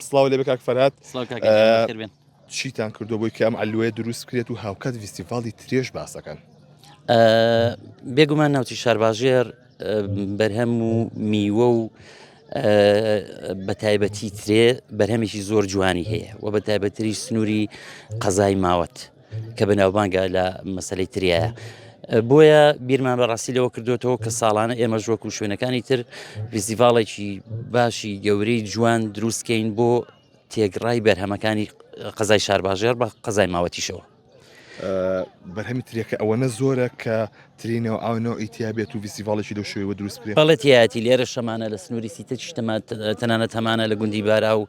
سڵاو لێ بێ کاک فەرهاد بێن چیتان کردو بۆی کە ئەم ئەلوێ دروست بکرێت و هاوکات فیستیڤاڵی ترێژ باسەکەن بێگومان ناوچی شارباژێر بەرهەم و میوە و بە تایبەتی ترێ بەرهەمێکی زۆر جوانی هەیە و بە تایبەتری سنووری قەزای ماوەت کە بەناوبانگە لە مەسەلەی تریایە بۆیە بیرمان بەڕاستی لەوە کردوێتەوە کە ساڵانە ئێمە ژوەک و شوێنەکانی تر فیستیڤاڵێکی باشی گەورەی جوان دروستکەین بۆ تێگڕای بەرهەمەکانی قەزای شارباژێر بە قەزای ماوەتیشەوە بەرهەمی ترێکە ئەوەنە زۆرە کە ترینەوە ئاونەوە ئیتیابێت و فیستیڤاڵێکی لەو شوێوە دروست بکرێت بەڵێتیایەتی لێرە شەمانە لە سنووری سیتە تەنانەت هەمانە لە گوندی بارا و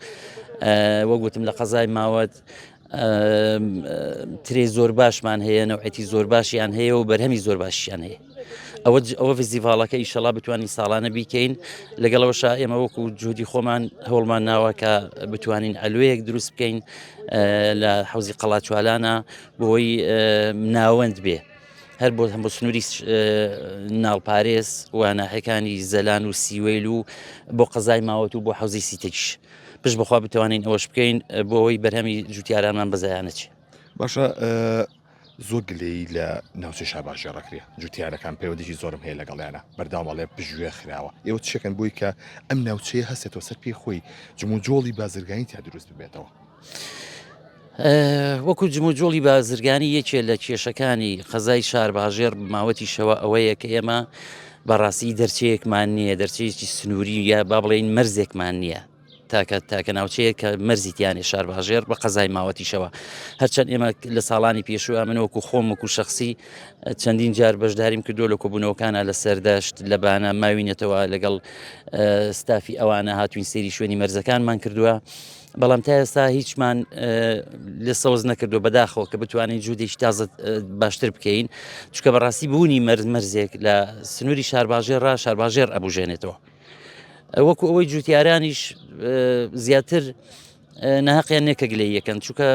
وەگوتم لە قەزای ماوەت ترێ زۆر باشمان هەیە نەوعەتی زۆر باشیان هەیە و بەرهەمی زۆر باشیان هەیە ئەوە فیستیڤاڵەکە ئیشەڵا بتوانین ساڵانە بیکەین لەگەڵەوەشا ئێمە وەکو جهودی خۆمان هەوڵمان ناوە کە بتوانین ئەلوەیەک دروست بکەین لە حوزی قەڵاچوالانە بۆی ناوەند بێ هەر بۆ هەم بۆ سنووری ناڵپارێز و ناحەکانی زەلان و سیوەیل و بۆ قەزای ماوەت و بۆ حوزی سیتەکیش پشت بەخوا بتوانین ئەوەش بکەین بۆ ئەوەی بەرهەمی جوتیارانمان بەزایانەچێ باشە زۆر گلەی لە ناوچەی شارباژێڕەکرێ جوتیارەکان پەیوەندیی زۆرم هەیە لەگەڵیانە بەرداوامەڵێ پژوێ خراوە ئێوە چێکن بۆی کە ئەم ناوچەیە هەستێتەوە سەر پێی خۆی جموجۆڵی بازرگانی تا دروست ببێتەوە وەکو جموجۆڵی بازرگانی یەکێ لە کێشەکانی قەزای شارباژێر ماوەتیشەوە ئەوەیە کە ئێمە بەڕاستی دەرچەیەکمان نییە دەرچەیەکی سنووری یا با بڵێن مەرزێکمان نییە تاکە ناوچەیە کە مەرزیتیانی شارباژێر بە قەزای ماوەتیشەوە هەرچەند ئێمە لە ساڵانی پێشوە من وەکو خۆم وەکو شخصی چەندین جار بەشداریم کردو لە کۆبوونەوەکانە لە سەردەشت لە بانە ماوینێتەوە لەگەڵ ستافی ئەوانە هاتوین سێری شوێنی مەرزەکانمان کردووە بەڵام تا ئێستا هیچمان لە سەوز نەکردو بەداخەوە کە بتوانین جوودێکی تازە باشتر بکەین چونکە بەڕاستی بوونی مەرزێک لە سنووری شارباژێر شارباژێر ئەبوژێنێتەوە وەکو ئەوەی جوتیارانیش زیاتر ناحەقیان نێکە گلەی یەکەن چونکە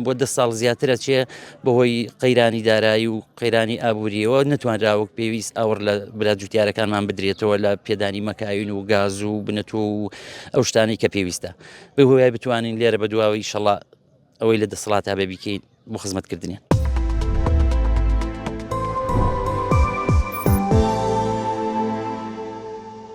بۆ 10 ساڵ زیاترە چێ بەهۆی قەیرانی دارایی و قەیرانی ئابوووریەوە نتوانراوە پێویست ئاور لە برا جوتیارەکانمان بدرێتەوە لە پێدانی مەکاوین و گاز و بنەتۆ و ئەو شتانی کە پێویستە بەهۆیە بتوانین لێرە بە دواوی ئینشەڵا ئەوەی لە دەسەڵات تا بە بیکەین بۆ خزمەتکردنیان